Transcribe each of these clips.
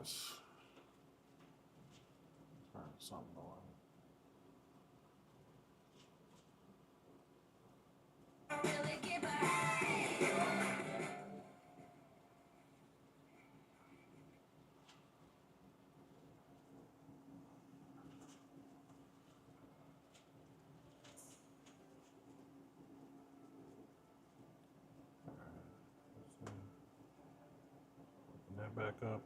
this. Turn something on. Open that back up.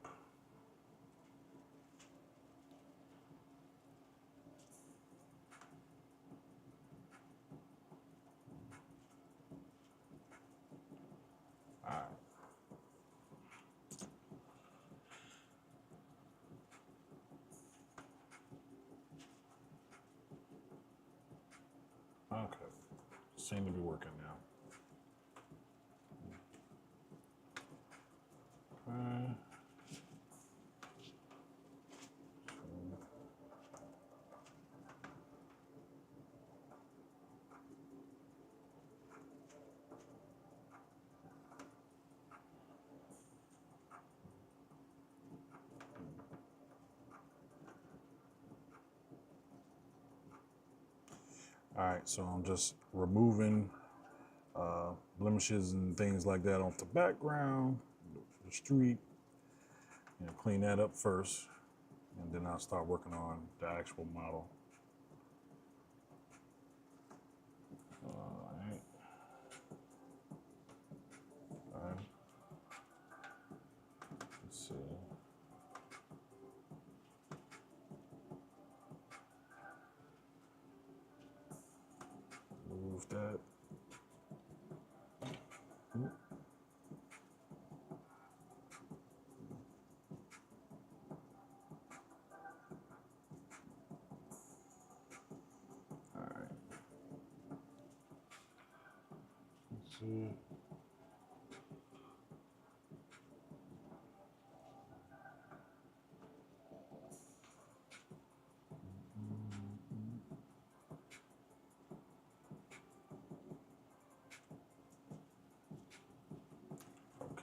All right. Okay, seem to be working now. Okay. All right, so I'm just removing blemishes and things like that off the background, the street. Clean that up first, and then I'll start working on the actual model. All right. All right. Let's see. Move that. All right. Let's see.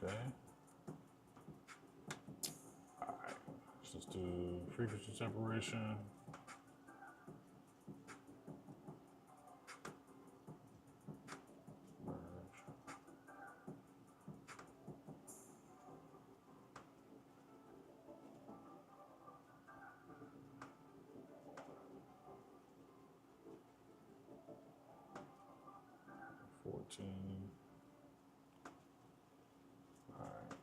Okay. All right. Let's just do frequency separation. Merge. 14. All right.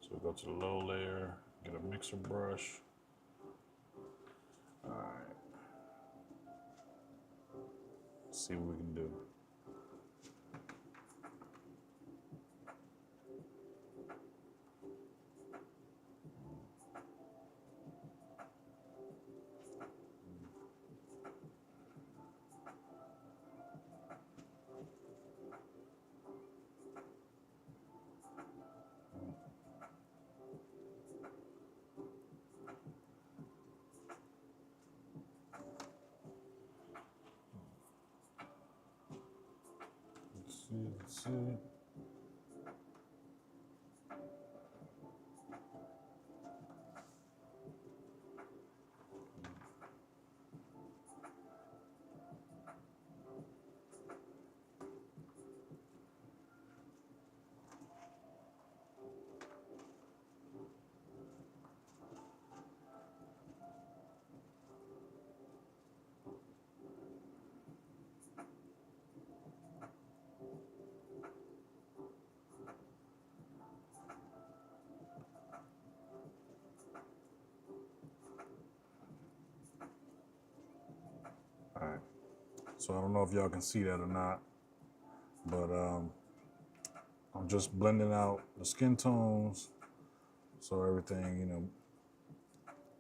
So we go to the low layer, get a mixer brush. All right. Let's see what we can do. Let's see. All right. So I don't know if y'all can see that or not, but I'm just blending out the skin tones so everything,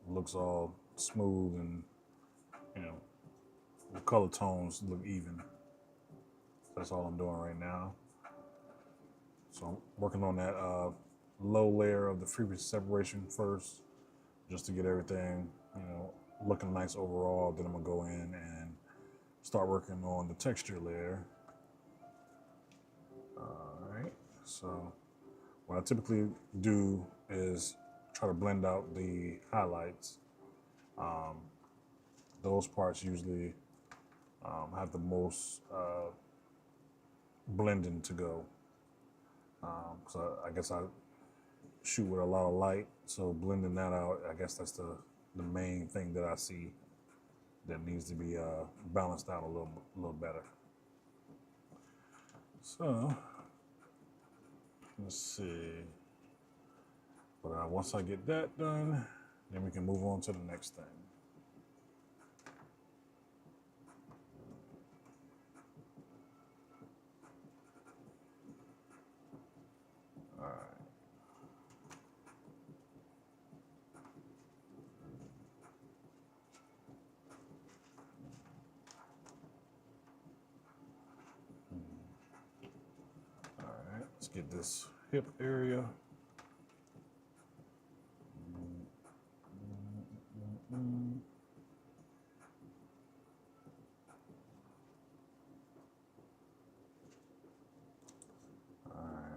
looks all smooth and, the color tones look even. That's all I'm doing right now. So I'm working on that low layer of the frequency separation first, just to get everything, looking nice overall. Then I'm gonna go in and start working on the texture layer. All right, so what I typically do is try to blend out the highlights. Those parts usually have the most blending to go. So I guess I shoot with a lot of light, so blending that out, I guess that's the main thing that I see that needs to be balanced out a little better. So let's see. But once I get that done, then we can move on to the next thing. All right. All right, let's get this hip area.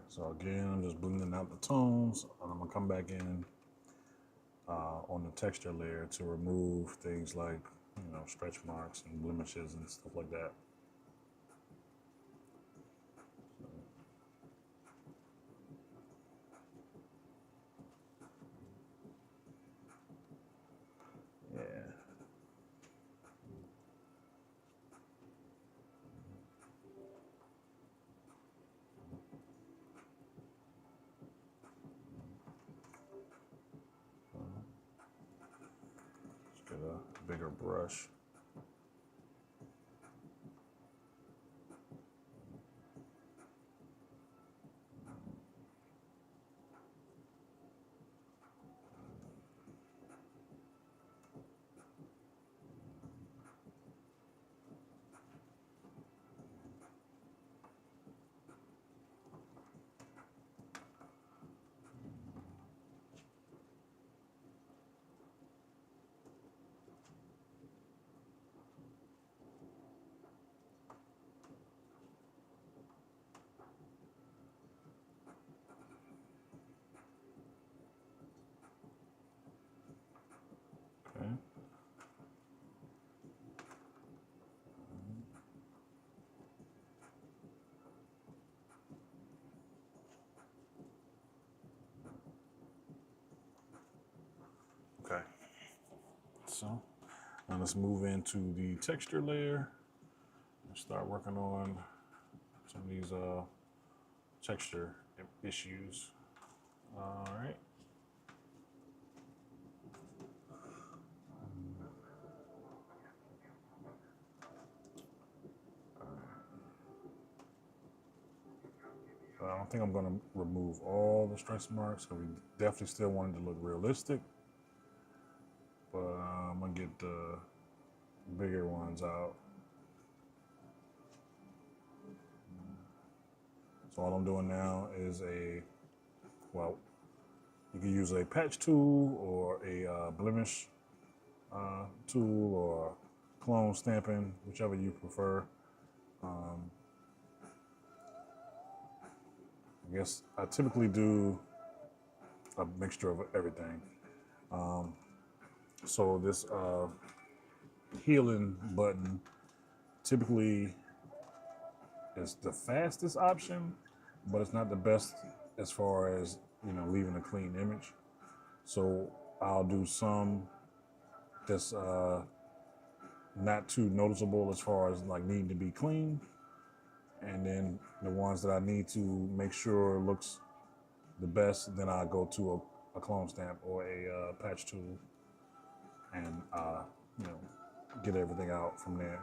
So again, I'm just blending out the tones, and I'm gonna come back in on the texture layer to remove things like, stretch marks and blemishes and stuff like that. Yeah. Let's get a bigger brush. Okay. Okay. So now let's move into the texture layer and start working on some of these texture issues. All right. I don't think I'm going to remove all the stretch marks, because we definitely still want it to look realistic. But I'm going to get the bigger ones out. So all I'm doing now is you can use a patch tool or a blemish tool or clone stamping, whichever you prefer. I guess I typically do a mixture of everything. So this healing button typically is the fastest option, but it's not the best as far as, leaving a clean image. So I'll do some that's not too noticeable as far as like needing to be clean. And then the ones that I need to make sure looks the best, then I go to a clone stamp or a patch tool and, get everything out from there.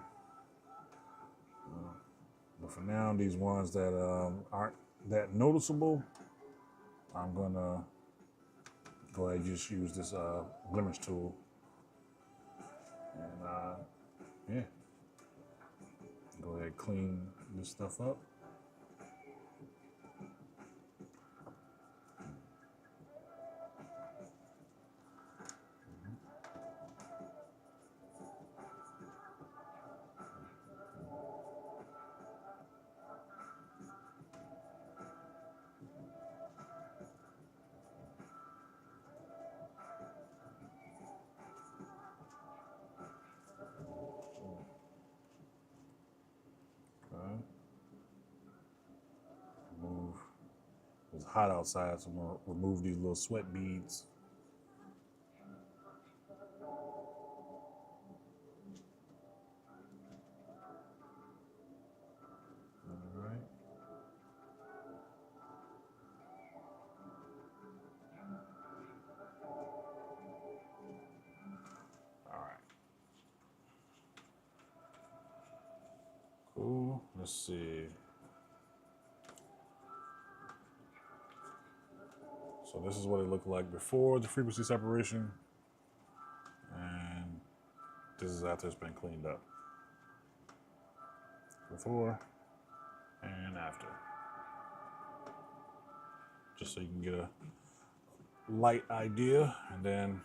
But for now, these ones that aren't that noticeable, I'm gonna go ahead and just use this blemish tool. And yeah, go ahead and clean this stuff up. hot outside, so I'm gonna remove these little sweat beads. All right. All right. Cool. Let's see. So this is what it looked like before the frequency separation, and this is after it's been cleaned up. Before and after. Just so you can get a light idea, and then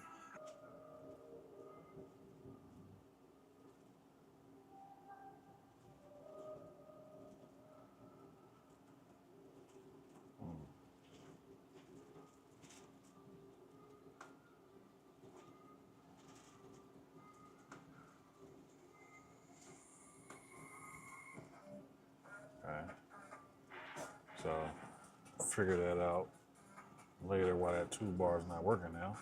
okay. So figure that out later why that toolbar is not working now.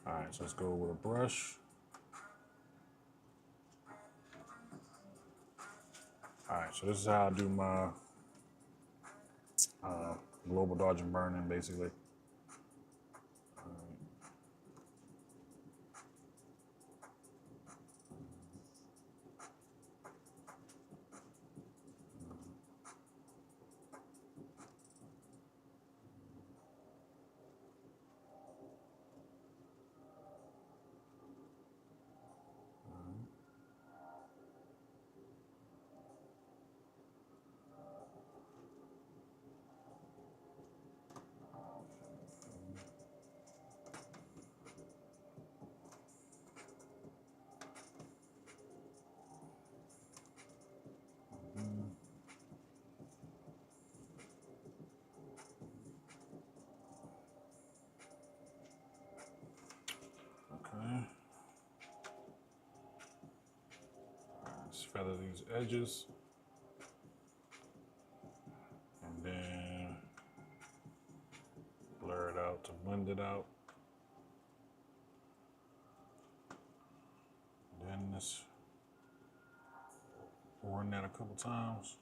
All right, so let's go with a brush. All right, so this is how I do my global dodge and burning, basically. Okay. Let's feather these edges. And then blur it out to blend it out. And then let's run that a couple times.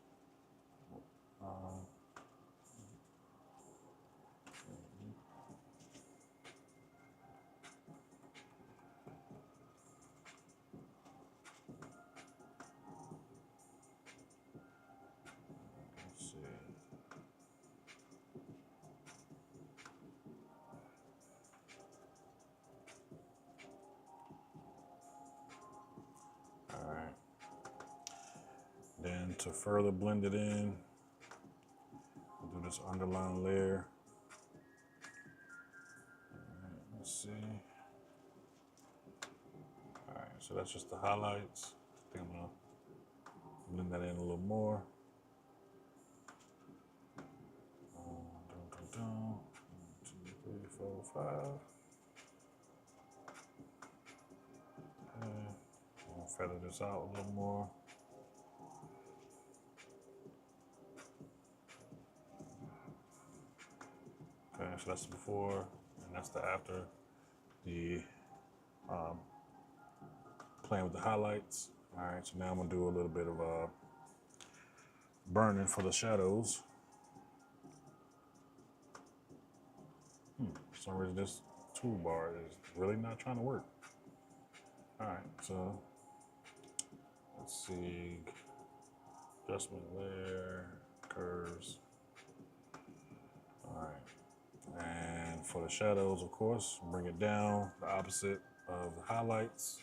Let's see. All right. Then to further blend it in, we'll do this underline layer. All right, let's see. All right, so that's just the highlights. I think I'm gonna blend that in a little more. Dun, dun, dun. 1, 2, 3, 4, 5. Okay. I'll feather this out a little more. Okay, so that's the before, and that's the after. The playing with the highlights. All right, so now I'm gonna do a little bit of burning for the shadows. For some reason, this toolbar is really not trying to work. All right, so let's see, adjustment layer, curves. All right, and for the shadows, of course, bring it down the opposite of the highlights.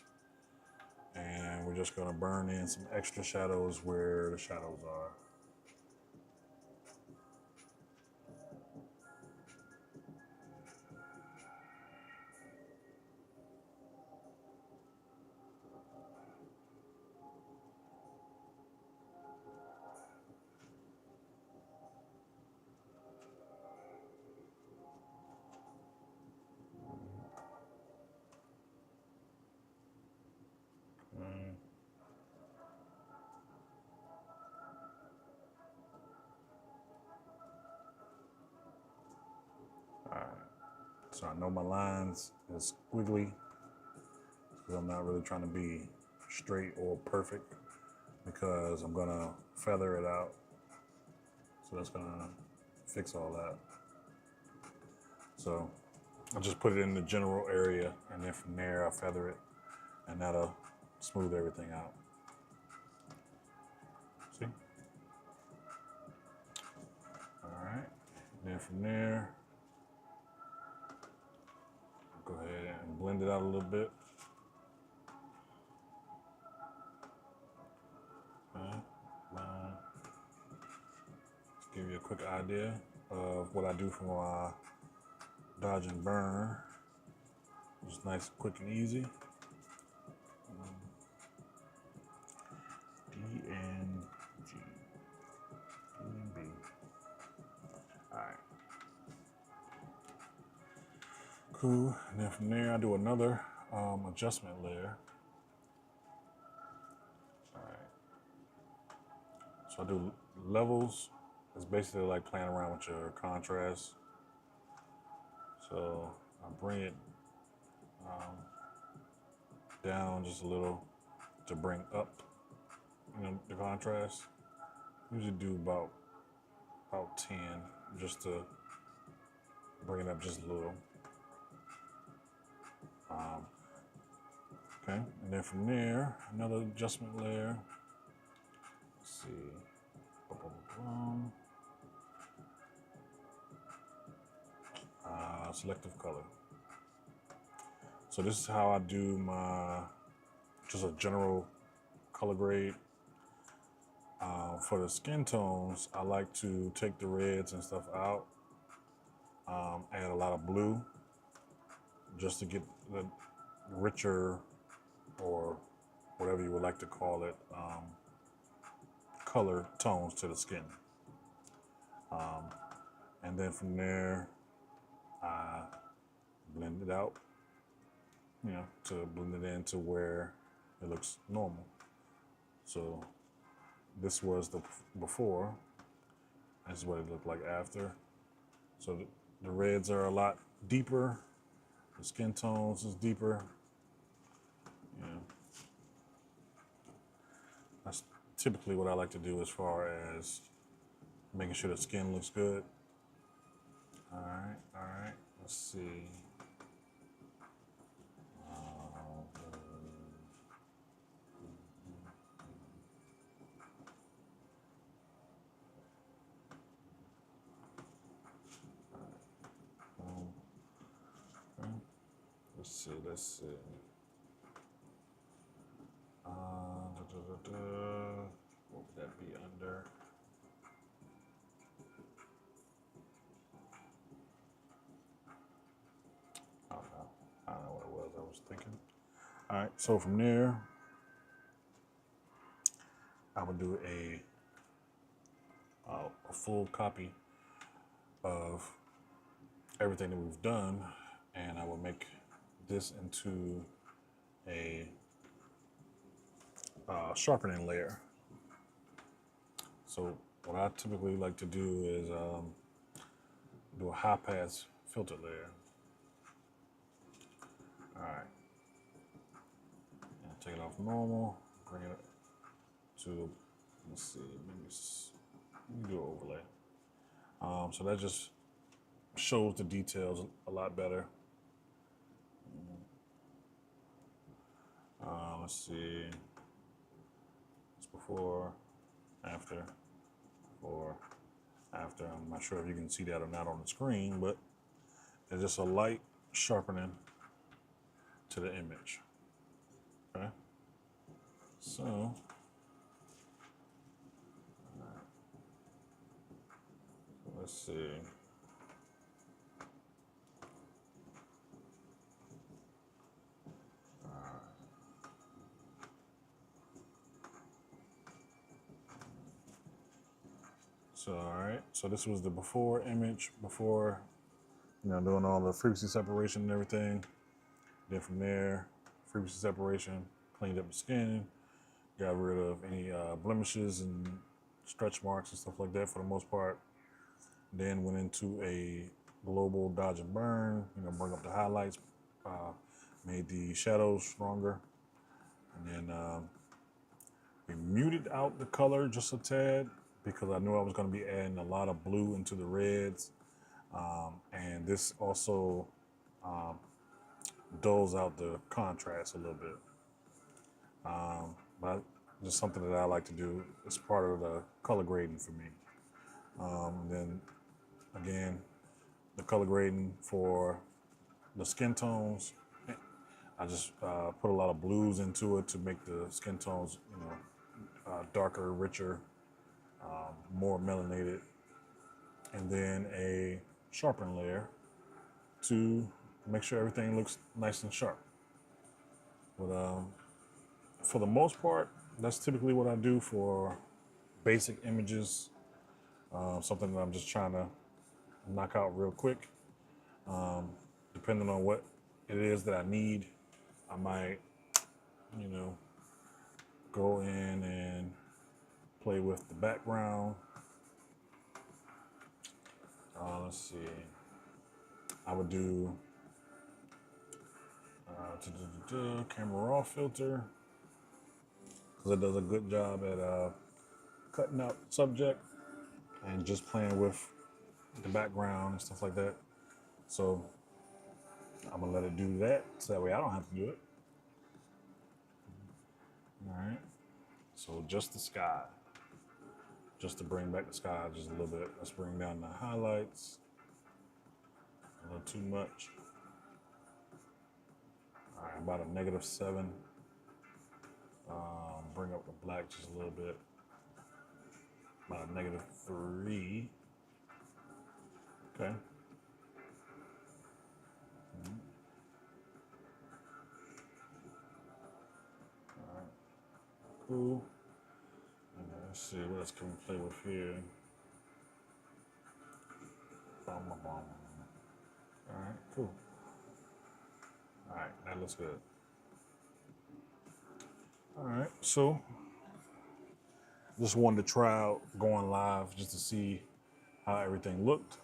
And we're just gonna burn in some extra shadows where the shadows are. So I know my lines is squiggly because I'm not really trying to be straight or perfect because I'm gonna feather it out. So that's gonna fix all that. So I just put it in the general area, and then from there I feather it, and that'll smooth everything out. See? All right. Then from there, go ahead and blend it out a little bit. Give you a quick idea of what I do for my dodge and burn. Just nice, quick, and easy. D and G. D and B. All right. Cool. And then from there, I do another adjustment layer. All right. So I do levels. It's basically like playing around with your contrast. So I bring it down just a little to bring up, the contrast. Usually do about 10 just to bring it up just a little. Okay, and then from there, another adjustment layer. Let's see. Selective color. So this is how I do my, just a general color grade. For the skin tones, I like to take the reds and stuff out, add a lot of blue, just to get the richer, or whatever you would like to call it, color tones to the skin. And then from there, I blend it out, to blend it into where it looks normal. So this was the before, this is what it looked like after. So the reds are a lot deeper, the skin tones is deeper. That's typically what I like to do as far as making sure the skin looks good. All right, let's see. Let's see. What would that be under? I don't know what it was I was thinking. All right, so from there, I would do a full copy of everything that we've done, and I will make this into a sharpening layer. So what I typically like to do is do a high pass filter layer. All right, and take it off normal, bring it to, let's see, maybe do an overlay. So that just shows the details a lot better. Let's see, it's before, after, before, after. I'm not sure if you can see that or not on the screen, but it's just a light sharpening to the image. Okay, so let's see. So, all right, so this was the before image, before, doing all the frequency separation and everything. Then from there, frequency separation, cleaned up the skin, got rid of any blemishes and stretch marks and stuff like that for the most part. Then went into a global dodge and burn, you know, bring up the highlights, made the shadows stronger. And then we muted out the color just a tad because I knew I was going to be adding a lot of blue into the reds. And this also dulls out the contrast a little bit. But just something that I like to do. It's part of the color grading for me. Then again, the color grading for the skin tones, I just put a lot of blues into it to make the skin tones, you know, darker, richer, more melanated. And then a sharpen layer to make sure everything looks nice and sharp. But for the most part, that's typically what I do for basic images, something that I'm just trying to knock out real quick. Depending on what it is that I need, I might, you know, go in and play with the background. Let's see. I would do camera raw filter because it does a good job at cutting out subject and just playing with the background and stuff like that. So I'm gonna let it do that so that way I don't have to do it. All right. So just the sky, just to bring back the sky just a little bit. Let's bring down the highlights a little too much. All right, about a -7. Bring up the black just a little bit. About a -3. Okay. All right. Cool. And let's see what else can we play with here. All right. Cool. All right, that looks good. All right, so just wanted to try out going live just to see how everything looked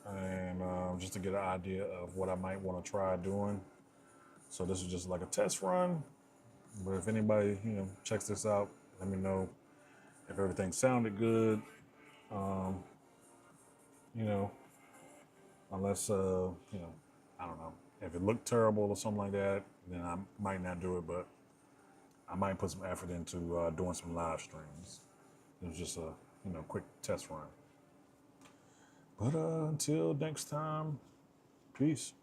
and just to get an idea of what I might want to try doing. So this is just like a test run, but if anybody, you know, checks this out, let me know if everything sounded good. You know, unless, you know, I don't know. If it looked terrible or something like that, then I might not do it, but I might put some effort into doing some live streams. It was just a, you know, quick test run. But until next time, peace.